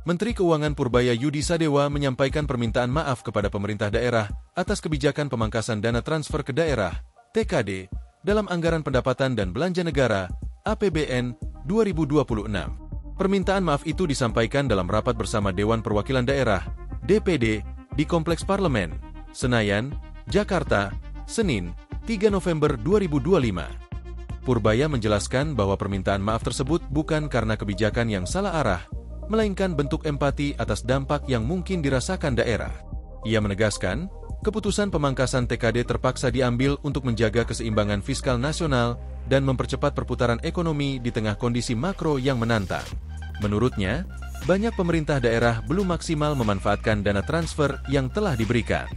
Menteri Keuangan Purbaya Yudi Sadewa menyampaikan permintaan maaf kepada pemerintah daerah atas kebijakan pemangkasan dana transfer ke daerah, TKD, dalam Anggaran Pendapatan dan Belanja Negara, APBN, 2026. Permintaan maaf itu disampaikan dalam rapat bersama Dewan Perwakilan Daerah, DPD, di Kompleks Parlemen, Senayan, Jakarta, Senin, 3 November 2025. Purbaya menjelaskan bahwa permintaan maaf tersebut bukan karena kebijakan yang salah arah, melainkan bentuk empati atas dampak yang mungkin dirasakan daerah. Ia menegaskan, keputusan pemangkasan TKD terpaksa diambil untuk menjaga keseimbangan fiskal nasional dan mempercepat perputaran ekonomi di tengah kondisi makro yang menantang. Menurutnya, banyak pemerintah daerah belum maksimal memanfaatkan dana transfer yang telah diberikan.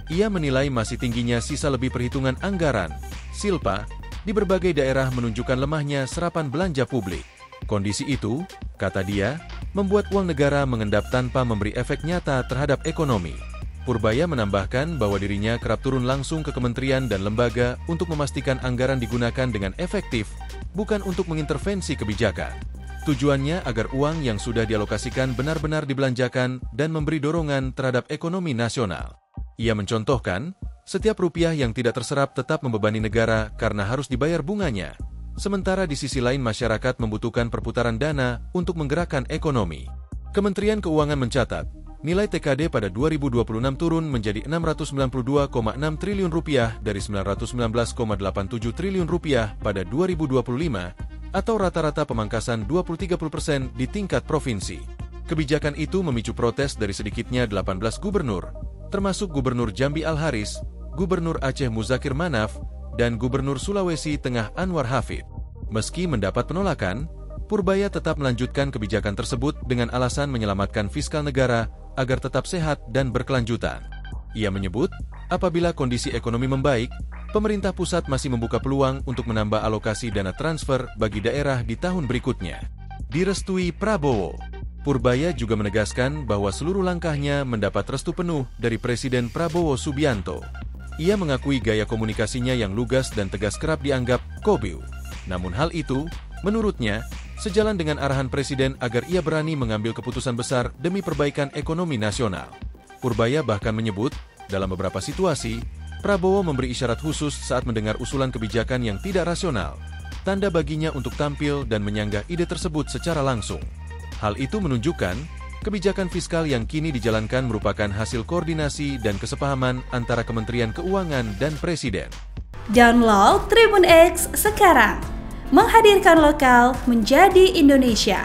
Ia menilai masih tingginya sisa lebih perhitungan anggaran, silpa, di berbagai daerah menunjukkan lemahnya serapan belanja publik. Kondisi itu, kata dia, membuat uang negara mengendap tanpa memberi efek nyata terhadap ekonomi. Purbaya menambahkan bahwa dirinya kerap turun langsung ke kementerian dan lembaga untuk memastikan anggaran digunakan dengan efektif, bukan untuk mengintervensi kebijakan. Tujuannya agar uang yang sudah dialokasikan benar-benar dibelanjakan dan memberi dorongan terhadap ekonomi nasional. Ia mencontohkan, setiap rupiah yang tidak terserap tetap membebani negara karena harus dibayar bunganya. Sementara di sisi lain masyarakat membutuhkan perputaran dana untuk menggerakkan ekonomi. Kementerian Keuangan mencatat, nilai TKD pada 2026 turun menjadi Rp692,6 triliun dari Rp919,87 triliun pada 2025, atau rata-rata pemangkasan 20-30% di tingkat provinsi. Kebijakan itu memicu protes dari sedikitnya 18 gubernur, termasuk Gubernur Jambi Al-Haris, Gubernur Aceh Muzakir Manaf, dan Gubernur Sulawesi Tengah Anwar Hafid. Meski mendapat penolakan, Purbaya tetap melanjutkan kebijakan tersebut dengan alasan menyelamatkan fiskal negara agar tetap sehat dan berkelanjutan. Ia menyebut, apabila kondisi ekonomi membaik, pemerintah pusat masih membuka peluang untuk menambah alokasi dana transfer bagi daerah di tahun berikutnya. Direstui Prabowo. Purbaya juga menegaskan bahwa seluruh langkahnya mendapat restu penuh dari Presiden Prabowo Subianto. Ia mengakui gaya komunikasinya yang lugas dan tegas kerap dianggap kobiu. Namun hal itu, menurutnya, sejalan dengan arahan Presiden agar ia berani mengambil keputusan besar demi perbaikan ekonomi nasional. Purbaya bahkan menyebut, dalam beberapa situasi, Prabowo memberi isyarat khusus saat mendengar usulan kebijakan yang tidak rasional, tanda baginya untuk tampil dan menyanggah ide tersebut secara langsung. Hal itu menunjukkan, kebijakan fiskal yang kini dijalankan merupakan hasil koordinasi dan kesepahaman antara Kementerian Keuangan dan Presiden. Download Tribun X sekarang, menghadirkan lokal menjadi Indonesia.